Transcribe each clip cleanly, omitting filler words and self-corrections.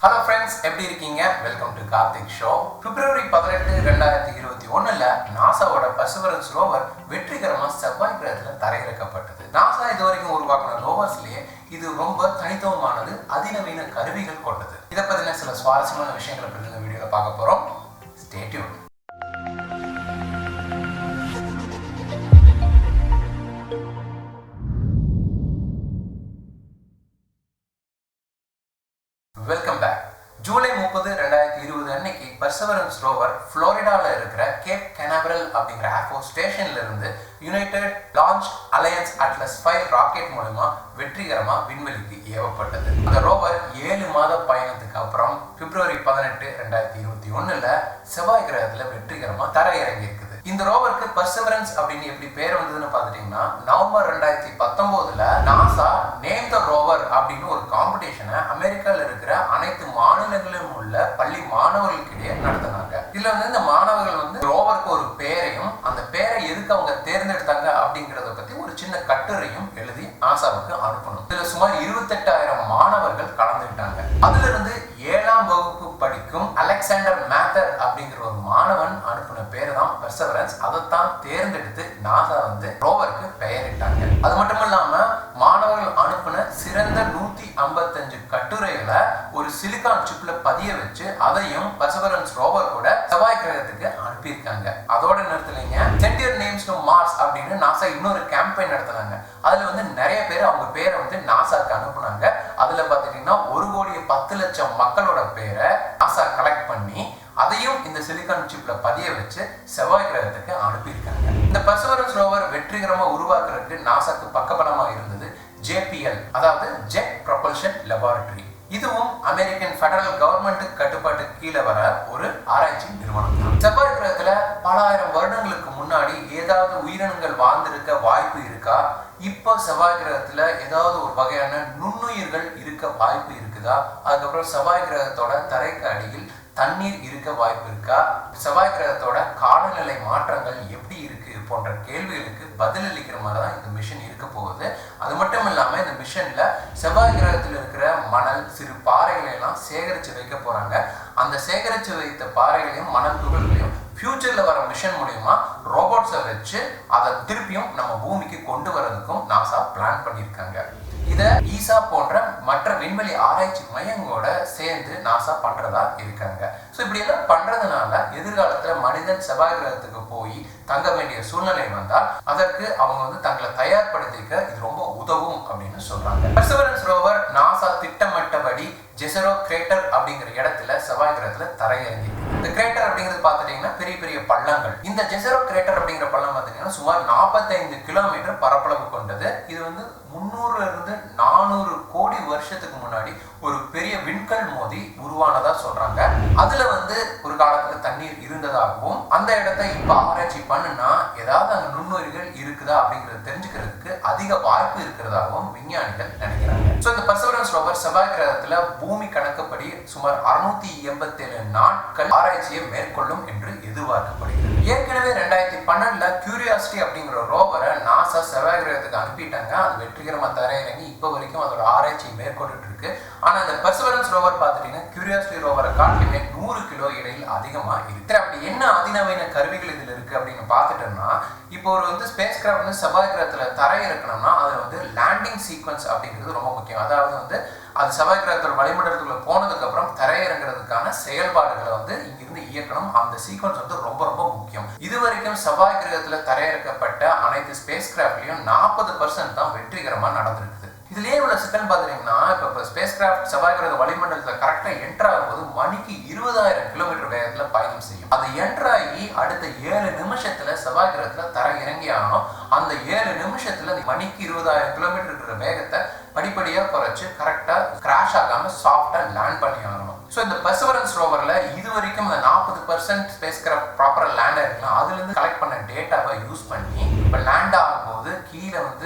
Hello friends, எப்படி இருக்கீங்க? Welcome to Karthik show. February 18, 2021ல நாசாவோட பர்சவரன்ஸ் ரோவர் வெற்றிகரமா செவ்வாய் கிரகத்துல தரையிறக்கப்பட்டது. நாசா இதுவரைக்கும் உருவாக்கின ரோவர்ஸ்லயே இது ரொம்ப தனித்துவமானது, அதிநவீன கருவிகள் கொண்டது. இதை பத்தின சில சுவாரஸ்யமான விஷயங்களை பத்தி இந்த வீடியோல பார்க்க போறோம். Stay tuned. Welcome back. July 30, 2020 அன்னைக்கு பர்சவரன்ஸ் ரோவர் புளோரிடாவில் இருக்கிற கேப் கெனாவரல் அப்படிங்கிற ஏர்ஃபோர்ஸ் ஸ்டேஷன்ல இருந்து United launch alliance atlas 5 rocket மூலமா வெற்றிகரமா விண்வெளிக்கு ஏவப்பட்டது. அந்த ரோவர் 7 மாத பயணத்துக்கு அப்புறம் பிப்ரவரி 18, 2021ல செவ்வாய் கிரகத்துல வெற்றிகரமா தரையிறங்கி இருக்குது. இந்த ரோவருக்கு பர்சவரன்ஸ் அப்படின்னு எப்படி பேர் வந்ததுன்னு பார்த்துட்டீங்கன்னா, நவம்பர் 2019ல நாசா நேம் த ரோவர் அப்படின்னு ஒரு காம்படிஷனை அமெரிக்கால இருக்கிற அனைத்து மாநிலங்களிலும் உள்ள பள்ளி மாணவர்களுக்கிடையே நடத்தினாங்க. இதுல இந்த மாணவர்கள் ரோவருக்கு ஒரு பேரையும் அந்த பேரை எதுக்கு அவங்க தேர்ந்தெடுத்தாங்க அப்படிங்கறத பத்தி ஒரு சின்ன கட்டுரையும் எழுதி நாசாவுக்கு அனுப்பணும். இதுல சுமார் 28,000 மாணவர்கள் கலந்துக்கிட்டாங்க. அதுல இருந்து 7ஆம் வகுப்பு படிக்கும் அலெக்சாண்டர் மேத்தர் அப்படிங்கிற ஒரு மாணவன் அனுப்பின பேரு தான் பர்சவரன்ஸ். அதைத்தான் தேர்ந்தெடுத்து நாசா ரோவருக்கு பெயரிட்டாங்க. அது மட்டும் இல்லாம மாணவர்கள் அனுப்பின சிறந்த 155 கட்டுரைகளை ஒரு சிலிகான் சிப்ல பதிய வச்சு அதையும் பர்சவரன்ஸ் ரோவர் கூட செவ்வாய் கிரகத்துக்கு அனுப்பியிருக்காங்க. அதோட நிறுத்தலைங்க, send your names to Mars அப்படின்னு நாசா இன்னொரு கேம்பெயின் நடத்தினாங்க. அதுல நிறைய பேர் அவங்க பேரை நாசாக்கு அனுப்புனாங்க. அதுல பாத்தீங்கன்னா 1,10,00,000 மக்களோட பேரை நாசா கலெக்ட் பண்ணி அதையும் இந்த சிலிகான் சிப்ல பதிய வச்சு செவ்வாய் கிரகத்துக்கு அனுப்பியிருக்காங்க. இந்த பர்சவரன்ஸ் ரோவர் வெற்றிகரமா உருவாக்குறதுக்கு நாசாக்கு பக்கபலமா இருந்தது JPL, அதாவது ஜெட் ப்ரொபல்ஷன் லெபார்டரி. இதுவும் அமெரிக்கன் ஃபெடரல் கவர்மெண்ட் கட்டுப்பாட்டு கீழே வர ஒரு ஆராய்ச்சி நிறுவனம் தான். செவ்வாய் கிரகத்துல பல ஆயிரம் வருடங்களுக்கு முன்னாடி ஏதாவது உயிரினங்கள் வாழ்ந்திருக்க வாய்ப்பு இருக்கா? இப்போ செவ்வாய் கிரகத்துல ஏதாவது ஒரு வகையான நுண்ணுயிர்கள் இருக்க வாய்ப்பு இருக்குதா? அதுக்கப்புறம் செவ்வாய் கிரகத்தோட தரைக்கு அடியில் தண்ணீர் இருக்க வாய்ப்பு இருக்கா? செவ்வாய் கிரகத்தோட காலநிலை மாற்றங்கள் எப்படி இருக்கு போன்ற கேள்விகளுக்கு பதிலளிக்கிற மாதிரி தான் இந்த மிஷன் இருக்க போகுது. அது மட்டும் இல்லாம இந்த மிஷன்ல செவ்வாய் கிரகத்தில் இருக்கிற மணல், சிறு பாறைகளை எல்லாம் சேகரிச்சு வைக்க போறாங்க. அந்த சேகரிச்சு வைத்த பாறைகளையும் மணல் துகள்களையும் ஃபியூச்சர்ல வர மிஷன் மூலமா ரோபோட்ஸை வச்சு அதை திருப்பியும் நம்ம பூமிக்கு கொண்டு வரதுக்கும் நாசா பிளான் பண்ணியிருக்காங்க. இதை ஈசா போன்ற மற்ற விண்வெளி ஆராய்ச்சி மையங்களோட சேர்ந்து நாசா பண்றதா இருக்காங்க. ஸோ இப்படி எல்லாம் பண்றதுனால எதிர்காலத்துல மனிதன் செவ்வாய் கிரகத்துக்கு போய் தங்க வேண்டிய சூழ்நிலை வந்தால் அதற்கு அவங்க தங்களை தயார்படுத்திக்க இது ரொம்ப உதவும் அப்படின்னு சொல்றாங்க. பர்சவரன்ஸ் ரோவர் நாசா திட்டமிட்டபடி ஜெசரோ கிரேட்டர் அப்படிங்கிற இடத்துல செவ்வாய் கிரகத்துல தரையிறங்கி. இந்த கிரேட்டர் அப்படிங்கிறது பாத்துட்டீங்கன்னா பெரிய பெரிய பள்ளங்கள். இந்த ஜெசரோ கிரேட்டர் அப்படிங்கிற பள்ளம் பாத்தீங்கன்னா சுமார் 45 கிலோமீட்டர் பரப்பளவு கொண்டது. இது 300 இருந்து 400 கோடி வருஷத்துக்கு முன்னாடி ஒரு பெரிய விண்கல் மோதி உருவானதா சொல்றாங்க. அதுல ஒரு காலத்துல தண்ணீர் இருந்ததாகவும் அந்த இடத்தை இப்ப ஆராய்ச்சி பண்ணுனா ஏதாவது அங்க நுண்ணுயிர்கள் இருக்குதா அப்படிங்கறத தெரிஞ்சுக்கிறதுக்கு அதிக வாய்ப்பு இருக்கிறதாகவும் விஞ்ஞானிகள் நினைக்கிறாங்க. சோ இந்த பர்சவரன்ஸ் ரோவர் செவ்வாய் கிரகத்துல பூமி கணக்குப்படி சுமார் 687 நாட்கள் ஆராய்ச்சியை மேற்கொள்ளும் என்று எதிர்பார்க்கப்படுகிறது. ஏற்கனவே 2012ல கியூரியாசிட்டி அப்படிங்கிற ரோவரை நாசா செவ்வாய் கிரகத்துக்கு அனுப்பிட்டாங்க. அது வெற்றிகரமா தரையிறங்கி இப்ப வரைக்கும் அதோட ஆராய்ச்சியை மேற்கொண்டு இருக்கு. ஆனா இந்த பர்சவரன்ஸ் ரோவர் பாத்துட்டீங்கன்னா கியூரியாசிட்டி ரோவரை காட்டிலுமே 100 கிலோ இடையில் அதிகமா இருக்கு. அப்படி என்ன அதிநவீன கருவிகள் இதுல இருக்கு அப்படின்னு பாத்துட்டோம்னா, இப்போ ஒரு ஸ்பேஸ் கிராஃப்ட் செவ்வாய் கிரகத்துல தரையிறக்கணும்னா அது லேண்டிங் சீக்வன்ஸ் அப்படிங்கிறது ரொம்ப முக்கியம். அதாவது அது செவ்வாய் கிரகத்தோட வளிமண்டலத்துக்குள்ள போனதுக்கு அப்புறம் தரையிறங்கிறதுக்கான செயல்பாடுகளை இங்கிருந்து இயக்கணும். அந்த சீக்வன்ஸ் ரொம்ப ரொம்ப முக்கியம். இதுவரைக்கும் செவ்வாய் கிரகத்துல தரையிறக்கப்பட்ட அனைத்து ஸ்பேஸ் கிராஃப்ட்லயும் 40% தான் வெற்றிகரமா நடந்திருக்குது. இதுலயே உள்ள சிக்கல் பாத்தீங்கன்னா, இப்ப ஸ்பேஸ் கிராஃப்ட் செவ்வாய் கிரக வளிமண்டலத்துல கரெக்டா என்டர் ஆகும்போது மணிக்கு 20,000 கிலோமீட்டர் வேகத்துல பயணம் செய்யும். அது என்டர் ஆகி அடுத்த 7 நிமிஷத்துல செவ்வாய் கிரகத்துல தரை இறங்கி ஆகணும். அந்த 7 நிமிஷத்துல மணிக்கு 20,000 கிலோமீட்டர் இருக்கிற வேகத்தை படிப்படியா குறைச்சு கரெக்டா கிராஷ் ஆகாம சாஃப்டா லேண்ட் பண்ணி ஆகணும். ஸோ இந்த பர்சவரன்ஸ் ரோவர்ல இது வரைக்கும் 40% ஸ்பேஸ் கிராஃப்ட் ப்ராப்பரா லேண்ட் ஆயிருக்கலாம். அதுல இருந்து கலெக்ட் பண்ண டேட்டாவை யூஸ் பண்ணி இப்ப லேண்ட் ஆகும்போது கீழே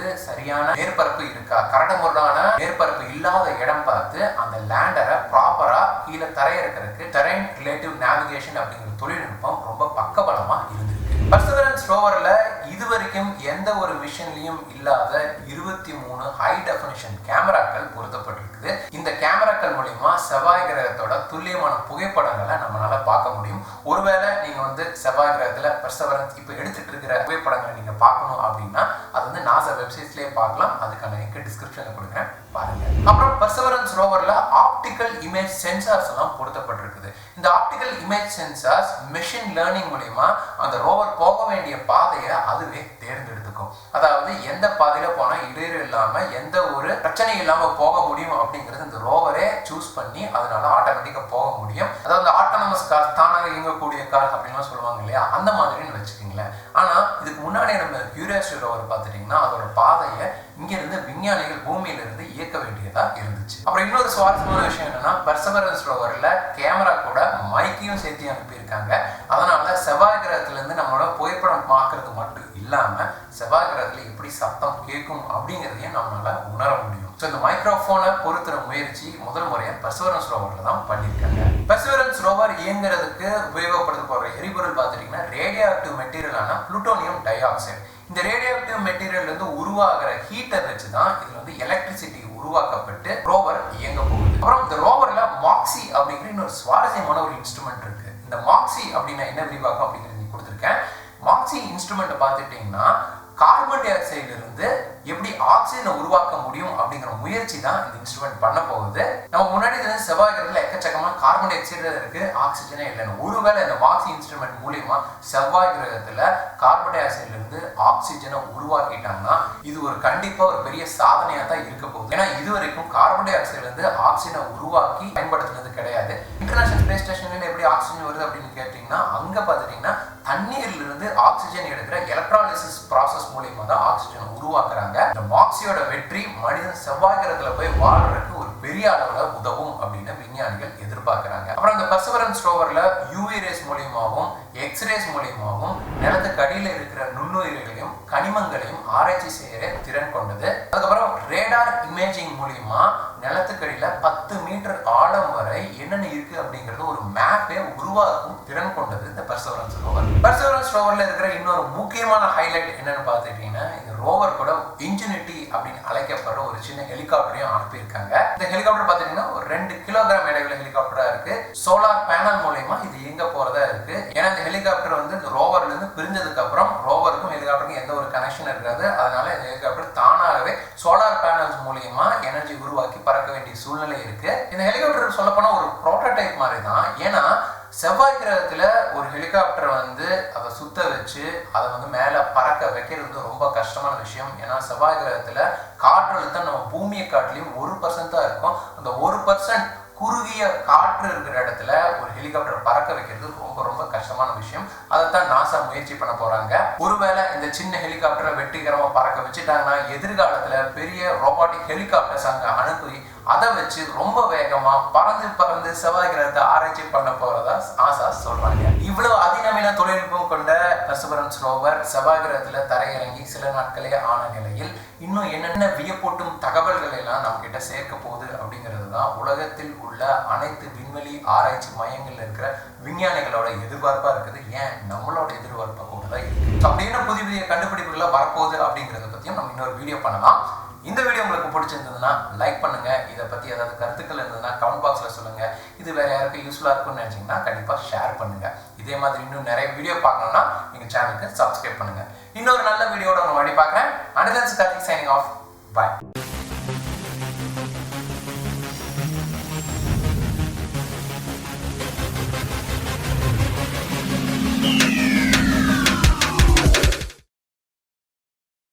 சரியான மேற்பரப்பு இருக்கா, கரடுமுரடான மேற்பரப்பு இல்லாத இடம் பார்த்து அந்த லேண்டரை ப்ராப்பரா கீழே தரையிறக்கிறதுக்கு டெரைன் ரிலேட்டிவ் நேவிகேஷன் அப்படிங்கிற தொழில்நுட்பம் ரொம்ப பக்கபலமா இருந்திருக்கு. பர்சவரன்ஸ் ரோவர்ல இதுவரைக்கும் எந்த ஒரு மிஷன்லயும் இல்லாத 23 ஹை டெஃபினிஷன் கேமராக்கள் பொருத்தப்பட்டிருக்குது. இந்த கேமராக்கள் மூலமா மூலியமா செவ்வாய் கிரகத்தோட துல்லியமான புகைப்படங்களை நம்மளால பார்க்க முடியும். ஒருவேளை நீங்க வந்து செவ்வாய் கிரகத்துல பெர்செவரன்ஸ் இப்போ எடுத்துட்டு இருக்கிற புகைப்படங்களை நீங்க பார்க்கணும் அப்படின்னா அது வந்து நாசா வெப்சைட்ஸ்லயே பார்க்கலாம். அதுக்கான லிங்க் டிஸ்கிரிப்ஷன்ல கொடுக்குறேன், பாருங்க. அப்புறம் பெர்செவரன்ஸ் ரோவர்ல ஆப்டிக்கல் இமேஜ் சென்சார்ஸ் எல்லாம் பொருத்தப்பட்டிருக்குது. இந்த optical image sensors machine learning மூலியமா அந்த ரோவர் போக வேண்டிய பாதையை அதுவே தேர்ந்தெடுத்துக்கும். அதாவது எந்த பாதையில போனா இடையூறு இல்லாம எந்த ஒரு பிரச்சனை இல்லாம போக முடியும் அப்படிங்கிறது இந்த ரோவரே சூஸ் பண்ணி அதனால ஆட்டோமேட்டிக்கா போக முடியும். அதாவது ஆட்டோனமஸ் கார், தானாக இயங்கக்கூடிய கார் அப்படின்னு சொல்லுவாங்க இல்லையா, அந்த மாதிரின்னு வச்சுக்கீங்களேன். ஆனா இதுக்கு முன்னாடி நம்ம கியூரியாசிட்டி ரோவர் பார்த்துட்டீங்கன்னா அதோட பாதையை இங்க இருந்து விஞ்ஞானிகள் பூமியில இருந்து இயக்க வேண்டியதா இருந்துச்சு. அப்புறம் இன்னொரு சுவாரஸ்யமான விஷயம் என்னன்னா பெர்செவரன்ஸ் ரோவர்ல கேமரா கூட மைக்கையும் சேர்த்து அனுப்பியிருக்காங்க. அதனால செவ்வாய் கிரகத்துல இருந்து நம்மளோட புகைப்படம் பார்க்கறது மட்டும் இல்லாம செவ்வாய் கிரகத்துல எப்படி சத்தம் கேட்கும் அப்படிங்கிறதையும் நம்மளால உணர முடியும். ஸோ இந்த மைக்ரோஃபோனை பொருத்துற முயற்சி முதல் முறையா பெர்செவரன்ஸ் ரோவர்ல தான் பண்ணியிருக்காங்க. பெர்செவரன்ஸ் ரோவர் இயங்குறதுக்கு உபயோகப்படுத்த போற எரிபொருள் பார்த்துட்டீங்கன்னா ரேடியோ ஆக்டிவ் மெட்டீரியலான புளூட்டோனியம் டை ஆக்சைடு. இந்த ரேடியோ ஆக்டிவ் மெட்டீரியல் இருந்து உருவாகிற ஹீட்டை வச்சுதான் இதுல வந்து எலக்ட்ரிசிட்டி உருவாக்கப்பட்டு ரோவர் இயங்க போகுது. அப்புறம் இந்த ரோவர்ல மாக்ஸி அப்படிங்கிற இன்னொரு சுவாரஸ்யமான ஒரு இன்ஸ்ட்ருமெண்ட் இருக்கு. இந்த மாக்ஸி அப்படின்னா என்ன விரிவாக்கம் அப்படிங்கிறது கொடுத்துருக்கேன். மாக்ஸி இன்ஸ்ட்ருமெண்ட் பார்த்துட்டீங்கன்னா கார்பன் டை ஆக்சைடுல இருந்து எப்படி ஆக்சிஜனை உருவாக்க முடியும் அப்படிங்கிற முயற்சி தான் இந்த இன்ஸ்ட்ருமெண்ட் பண்ண போகுது. நம்ம முன்னாடி செவ்வாய் கிரகத்துல எக்கச்சக்கமா கார்பன் டை ஆக்சைடு இருக்கு, ஆக்சிஜனே இல்லைன்னு. ஒருவேளை இந்த மாக்ஸி இன்ஸ்ட்ருமெண்ட் மூலியமா செவ்வாய் கிரகத்துல கார்பன் டை ஆக்சைடுல இருந்து ஆக்சிஜனை உருவாக்கிட்டாங்கன்னா இது ஒரு கண்டிப்பா ஒரு பெரிய சாதனையா தான் இருக்க போகுது. ஏன்னா இது வரைக்கும் கார்பன் டை ஆக்சைடுல இருந்து ஆக்சிஜனை உருவாக்கி பயன்படுத்துனது கிடையாது. இன்டர்நேஷனல் ஸ்பேஸ் ஸ்டேஷன்ல எப்படி ஆக்சிஜன் வருது அப்படின்னு கேட்டீங்கன்னா அங்க பாத்துட்டீங்கன்னா தண்ணீர்ல இருந்து ஆக்சிஜன் எடுக்கிற எலக்ட்ராலிசிஸ் ப்ராசஸ் மூலியமா தான் ஆக்சிஜன் உருவாக்குறாங்க. இந்த மாக்ஸியோட வெற்றி மனிதன் செவ்வாய் கிரகத்துல போய் வாழ்றதுக்கு ஒரு பெரிய அளவுல உதவும் அப்படின்னு விஞ்ஞானிகள் எதிர்பார்க்கிறாங்க. அப்புறம் இந்த பெர்செவரன்ஸ் ரோவர்ல யூவி ரேஸ் மூலியமாவும் எக்ஸ்ரேஸ் மூலியமாவும் நிலத்துக்கு அடியில இருக்கிற நுண்ணுயிர்களையும் கனிமங்களையும் ஆராய்ச்சி செய்யற திறன் கொண்டது. அதுக்கப்புறம் ரேடார் இமேஜிங் மூலியமா நிலத்துக்கடியில 10 மீட்டர் ஆழம் வரை என்னென்ன இருக்கு அப்படிங்கிறது ஒரு மேப்பை உருவாக்கும் திறன் கொண்டது இந்த பெர்செவரன்ஸ் ரோவர். பெர்செவரன்ஸ் ரோவர்ல இருக்கிற இன்னொரு முக்கியமான ஹைலைட் என்னன்னு பார்த்துட்டீங்கன்னா இந்த ரோவர் கூட இன்ஜினிட்டி அப்படின்னு அழைக்கப்படுற ஒரு சின்ன ஹெலிகாப்டரையும் அனுப்பியிருக்காங்க. இந்த ஹெலிகாப்டர் பார்த்துட்டீங்கன்னா ஒரு 2 கிலோகிராம் எடையுள்ள ஹெலிகாப்டரா இருக்கு. சோலார் பேனல் மூலமா இது இயங்க போறதா இருக்கு. ஏன்னா இந்த ஹெலிகாப்டர் வந்து இந்த ரோவர்ல இருந்து பிரிஞ்சதுக்கு அப்புறம் ரோவருக்கும் ஹெலிகாப்டருக்கும் எந்த ஒரு கனெக்ஷன் இருக்காது. அதனால இந்த ஹெலிகாப்டர் தானாகவே சோலார் பேனல்ஸ் மூலியமா எனர்ஜி உருவாக்கி பறக்க வேண்டிய சூழ்நிலை இருக்கு. இந்த ஹெலிகாப்டர் சொல்லப்போனா ஒரு புரோட்டோடைப் மாதிரி தான். ஏன்னா செவ்வாய் கிரகத்துல ஒரு ஹெலிகாப்டர் வந்து அதை சுத்த வச்சு அதை வந்து மேல பறக்க வைக்கிறது ரொம்ப கஷ்டமான விஷயம். ஏன்னா செவ்வாய் கிரகத்துல காற்றழுத்தம் நம்ம பூமியை காட்டிலையும் 1% தான் இருக்கும். அந்த 1% குறுகிய காற்று இருக்கிற இடத்துல ஒரு ஹெலிகாப்டர் பறக்க வைக்கிறது ரொம்ப கஷ்டமான விஷயம். அதைத்தான் நாசா முயற்சி பண்ண போறாங்க. ஒருவேளை இந்த சின்ன ஹெலிகாப்டரை வெற்றிகரமா பறக்க வச்சுட்டாங்கன்னா எதிர்காலத்துல பெரிய ரோபோட்டிக் ஹெலிகாப்டர்ஸ் அங்க அனுப்பி அதை வச்சு ரொம்ப வேகமா பறந்து செவ்வாய் கிரகத்தை ஆராய்ச்சி பண்ண போறதா நாசா சொல்றாங்க. இவ்வளவு அதிநவீன தொழில்நுட்பம் கொண்ட பெர்செவரன்ஸ் ரோவர் செவ்வாய் கிரகத்துல தரையிறங்கி சில நாட்களே ஆன நிலையில் இன்னும் என்னென்ன வியப்பூட்டும் தகவல்கள் எல்லாம் நம்ம கிட்ட சேர்க்க போகுது அப்படிங்கிறது தான் உலகத்தில் உள்ள அனைத்து விண்வெளி ஆராய்ச்சி மையங்கள்ல இருக்கிற விஞ்ஞானிகளோட எதிர்பார்ப்பா இருக்குது. ஏன் நம்மளோட எதிர்பார்ப்பா கூட தான் இருக்கு. அப்படின்னு புதிய கண்டுபிடிப்புகளை வரப்போகுது அப்படிங்கிறத பத்தியும் நம்ம இன்னொரு வீடியோ பண்ணலாம். இந்த வீடியோ உங்களுக்கு பிடிச்சிருந்ததுன்னா லைக் பண்ணுங்க. இதை பத்தி ஏதாவது கருத்துக்கள் இருந்ததுன்னா கமெண்ட் பாக்ஸ்ல சொல்லுங்க. இது வேற யாருக்கும் யூஸ்ஃபுல்லா இருக்கும்னு நினைச்சீங்கன்னா கண்டிப்பா ஷேர் பண்ணுங்க. இதே மாதிரி இன்னும் நிறைய வீடியோ பார்க்கணும்னா எங்க சேனலுக்கு சப்ஸ்கிரைப் பண்ணுங்க. இன்னொரு நல்ல வீடியோட உங்களை மறுபடியும் பார்க்குறேன். அனிதன்ஸ் கார்த்திக் சைனிங் ஆஃப்.